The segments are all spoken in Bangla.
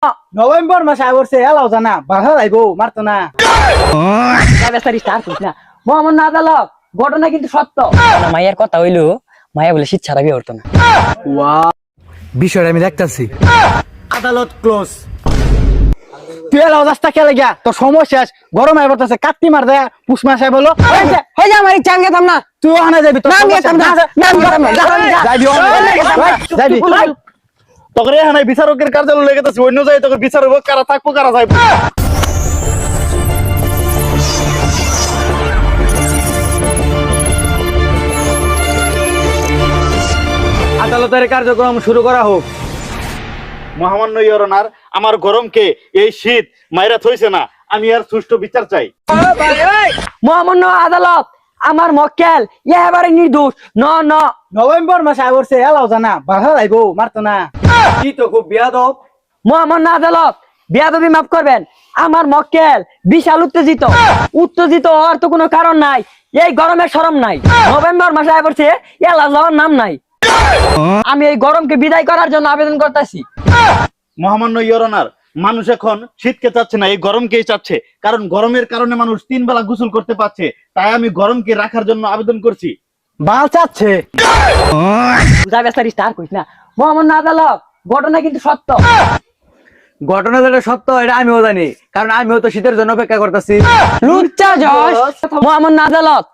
নভেম্বর মাসে আইবছে এলাও জানা বাধা যাইবো মারতো না মোহাম্মদ আদালত ঘটনা কিন্তু সত্য। মায়ের কথা হইলো মায়া বলে শীত ছাড়া বিয়ে হতো না। বিষয়টা আমি দেখতাছি। আদালত ক্লোজ। তুই এলাও রাস্তা খেলে গিয়া তোর সময় শেষ। গরম আই বলতেছে কাটতি মার দেয়া পুষ মাসে বলো হয়ে যা মারি চাঙ্গে থাম না। তুই ওখানে যাবি তোর যাবি তোকে এখানে বিচারকের কার্যালয় লেগে গেছে অন্য জায়গায় তোকে বিচারক কারা থাকবো কারা যাইবো। আদালতের কার্যক্রম শুরু করা হোক। মহামান্য ইওর অনার, আমার গরমকে এই শীত মাইরা থইছে না, আমি আর সুষ্ঠু বিচার চাই। মহামান্য আদালত আমার মক্কেল এবারে নির্দোষ। নভেম্বর মাসে আইবছে এলাও জানা বাধা যাইবো মারতো না। কি তো খুব বিয়াদব। মহামান্য আদালত বেয়াদবি মাফ করবেন, আমার মক্কেল বিশাল উত্তেজিত হওয়ার তো কোনো কারণ নাই। এই গরমের শরম নাই। নভেম্বর মাসে আইবছে এলা যাওয়ার নাম নাই। আমি এই গরমকে বিদায় করার জন্য আবেদন করতেছি। মহামান্য ইওর অনার, মানুষ এখন শীতকে চাচ্ছে না, এই গরমকেই চাচ্ছে। কারণ গরমের কারণে মানুষ 3 বেলা গোসল করতে পারছে, তাই আমি গরমকে রাখার জন্য আবেদন করছি। বাল চাচ্ছে মহামান্য আদালত ঘটনা কিন্তু সত্য। ঘটনা যেটা সত্য এটা আমিও জানি, কারণ আমিও তো শীতের জন্য অপেক্ষা করতেছি। লুচ্চা জজ। মহামান্য আদালত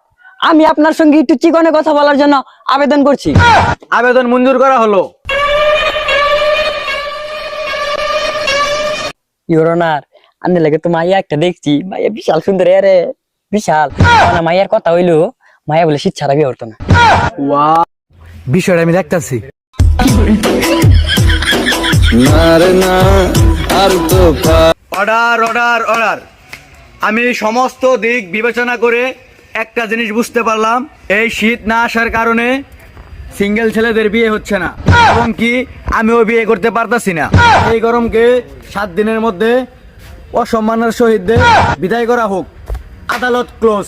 আমি আপনার সঙ্গে একটু চিকনে কথা বলার জন্য আবেদন করছি। আবেদন মঞ্জুর করা হলো। ইওর অনার, আমি লাগে তো মাইয়া একটা দেখছি, মাইয়া বিশাল সুন্দর রে, বিশাল। মাইয়ার কথা হইলো মায়া বলে শীত ছাড়া বিয়ে হতো না। বিষয়টা আমি দেখতাছি। Order order order. আমি সমস্ত দিক বিবেচনা করে একটা জিনিস বুঝতে পারলাম, এই শীত না আসার কারণে সিঙ্গেল ছেলেদের বিয়ে হচ্ছে না, এবং কি আমিও বিয়ে করতে পারতাছি না। এই গরমকে 7 দিনের মধ্যে অসম্মানের সহিত বিদায় করা হোক। আদালত ক্লোজ।